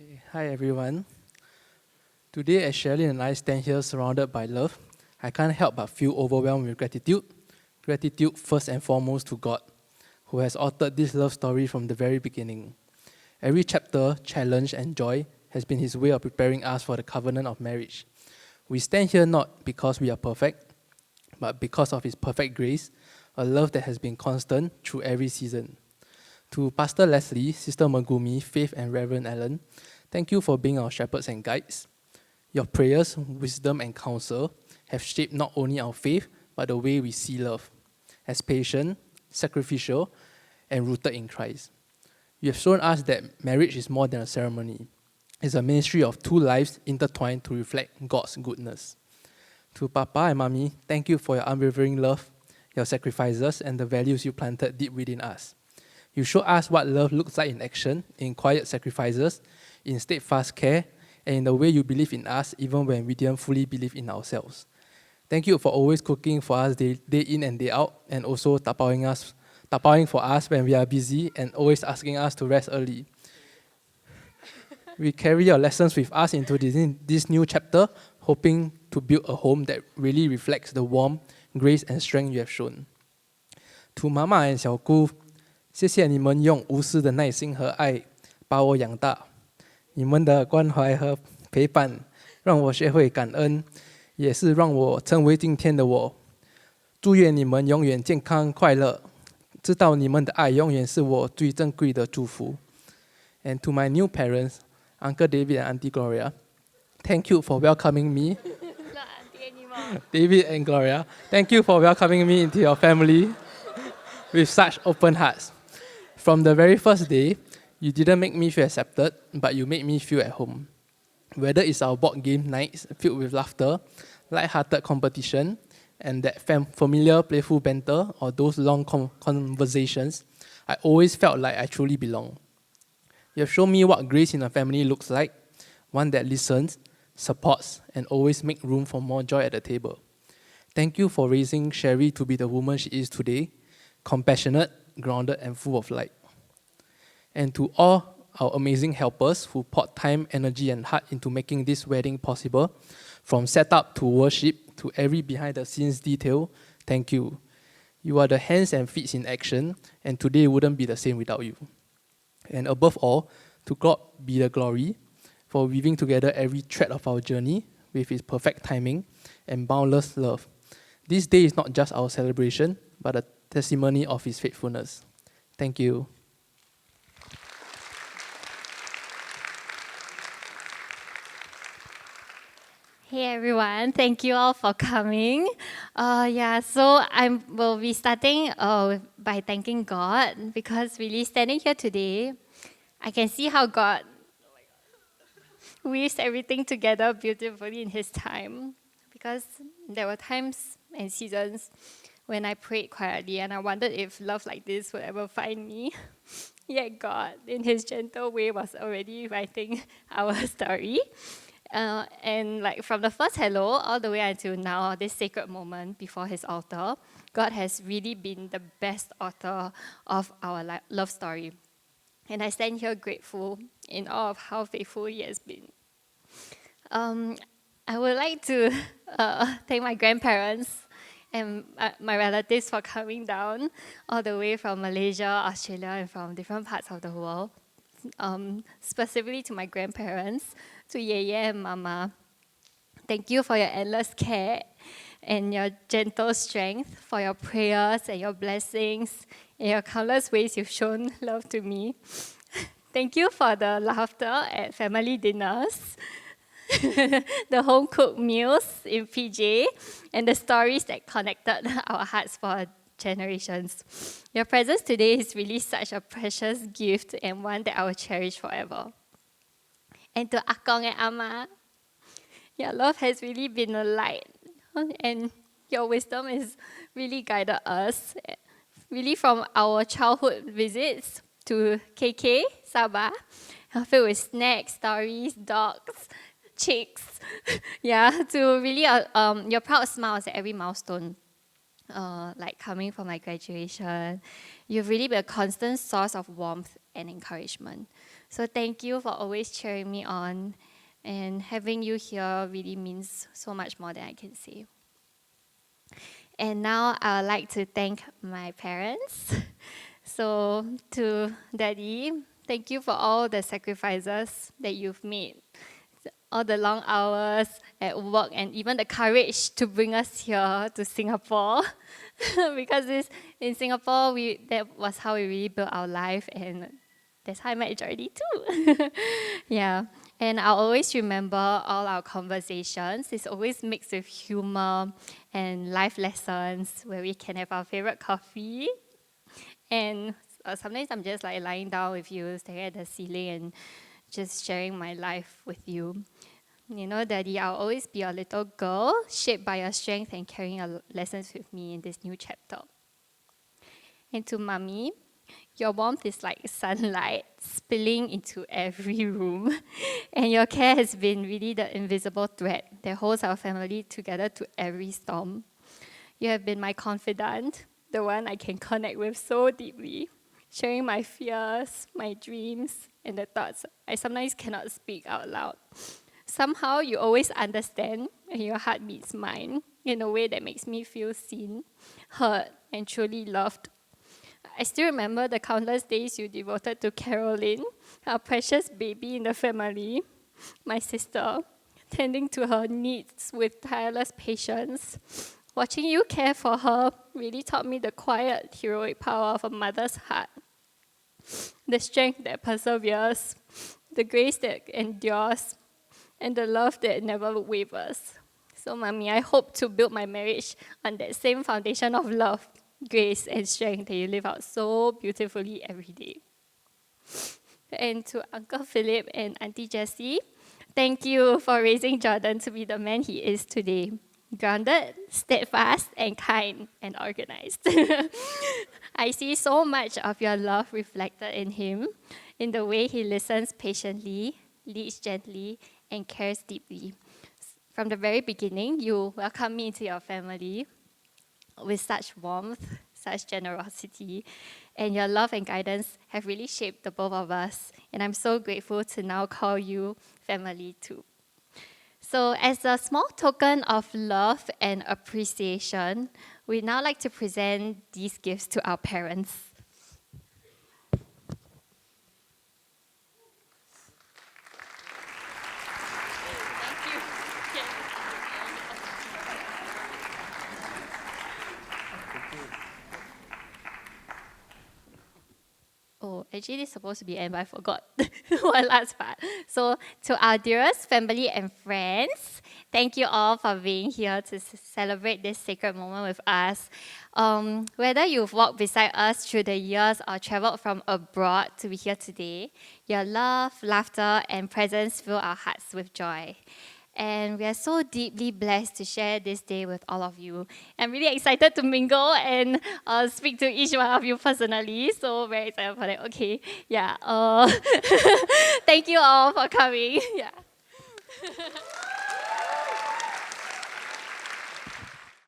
Okay. Hi everyone. Today, as Cherylene and I stand here surrounded by love, I can't help but feel overwhelmed with gratitude. Gratitude first and foremost to God, who has authored this love story from the very beginning. Every chapter, challenge, and joy has been His way of preparing us for the covenant of marriage. We stand here not because we are perfect, but because of His perfect grace, a love that has been constant through every season. To Pastor Leslie, Sister Megumi, Faith, and Reverend Allen, thank you for being our shepherds and guides. Your prayers, wisdom, and counsel have shaped not only our faith, but the way we see love, as patient, sacrificial, and rooted in Christ. You have shown us that marriage is more than a ceremony. It's a ministry of two lives intertwined to reflect God's goodness. To Papa and Mommy, thank you for your unwavering love, your sacrifices, and the values you planted deep within us. You show us what love looks like in action, in quiet sacrifices, in steadfast care, and in the way you believe in us even when we didn't fully believe in ourselves. Thank you for always cooking for us day in and day out, and also tapaoing for us when we are busy and always asking us to rest early. We carry your lessons with us into this new chapter, hoping to build a home that really reflects the warmth, grace, and strength you have shown. To Mama and Xiaogu, 谢谢你们用无私的耐心和爱把我养大，你们的关怀和陪伴让我学会感恩，也是让我成为今天的我。祝愿你们永远健康快乐，知道你们的爱永远是我最珍贵的祝福。And to my new parents, Uncle David and Auntie Gloria, thank you for welcoming me. Not auntie anymore. David and Gloria, thank you for welcoming me into your family with such open hearts. From the very first day, you didn't make me feel accepted, but you made me feel at home. Whether it's our board game nights filled with laughter, light-hearted competition, and that familiar playful banter, or those long conversations, I always felt like I truly belong. You have shown me what grace in a family looks like, one that listens, supports, and always makes room for more joy at the table. Thank you for raising Sherry to be the woman she is today, compassionate, grounded, and full of light. And to all our amazing helpers who poured time, energy, and heart into making this wedding possible, from setup to worship to every behind-the-scenes detail, thank you. You are the hands and feet in action, and today wouldn't be the same without you. And above all, to God be the glory for weaving together every thread of our journey with His perfect timing and boundless love. This day is not just our celebration, but a testimony of His faithfulness. Thank you. Hey everyone, thank you all for coming. So I will be starting by thanking God, because really standing here today, I can see how God weaves everything together beautifully in His time. Because there were times and seasons when I prayed quietly and I wondered if love like this would ever find me. Yet God, in His gentle way, was already writing our story. And like from the first hello all the way until now, this sacred moment before His altar, God has really been the best author of our love story. And I stand here grateful in awe of how faithful He has been. I would like to thank my grandparents and my relatives for coming down all the way from Malaysia, Australia, and from different parts of the world. Specifically to my grandparents, to Yeye and Mama. Thank you for your endless care and your gentle strength, for your prayers and your blessings, and your countless ways you've shown love to me. Thank you for the laughter at family dinners, the home-cooked meals in PJ, and the stories that connected our hearts for generations. Your presence today is really such a precious gift and one that I will cherish forever. And to Akong and Ama, your love has really been a light, and your wisdom has really guided us, really from our childhood visits to KK, Sabah, filled with snacks, stories, dogs, chicks, to really your proud smiles at every milestone. Like coming from my graduation, you've really been a constant source of warmth and encouragement. So thank you for always cheering me on. And having you here really means so much more than I can say. And now I would like to thank my parents. So to Daddy, thank you for all the sacrifices that you've made, all the long hours at work, and even the courage to bring us here to Singapore. Because in Singapore, that was how we really built our life, and that's how I met Jordy too. Yeah, and I'll always remember all our conversations. It's always mixed with humor and life lessons where we can have our favorite coffee. And sometimes I'm just like lying down with you, staring at the ceiling and just sharing my life with you. You know, Daddy, I'll always be a little girl shaped by your strength and carrying your lessons with me in this new chapter. And to Mommy, your warmth is like sunlight spilling into every room. And your care has been really the invisible thread that holds our family together to every storm. You have been my confidant, the one I can connect with so deeply, sharing my fears, my dreams, and the thoughts I sometimes cannot speak out loud. Somehow you always understand, and your heart beats mine in a way that makes me feel seen, heard, and truly loved. I still remember the countless days you devoted to Cherylene, our precious baby in the family, my sister, tending to her needs with tireless patience. Watching you care for her really taught me the quiet, heroic power of a mother's heart. The strength that perseveres, the grace that endures, and the love that never wavers. So, Mommy, I hope to build my marriage on that same foundation of love, grace, and strength that you live out so beautifully every day. And to Uncle Philip and Auntie Jessie, thank you for raising Jordan to be the man he is today. Grounded, steadfast, and kind, and organized. I see so much of your love reflected in him, in the way he listens patiently, leads gently, and cares deeply. From the very beginning, you welcomed me into your family with such warmth, such generosity, and your love and guidance have really shaped the both of us, and I'm so grateful to now call you family too. So as a small token of love and appreciation, we'd now like to present these gifts to our parents. Thank you. Oh, actually, this is supposed to be end, but I forgot one last part. So, to our dearest family and friends, thank you all for being here to celebrate this sacred moment with us. Whether you've walked beside us through the years or traveled from abroad to be here today, your love, laughter, and presence fill our hearts with joy. And we are so deeply blessed to share this day with all of you. I'm really excited to mingle and speak to each one of you personally. So very excited for that. Okay, yeah. Thank you all for coming. Yeah.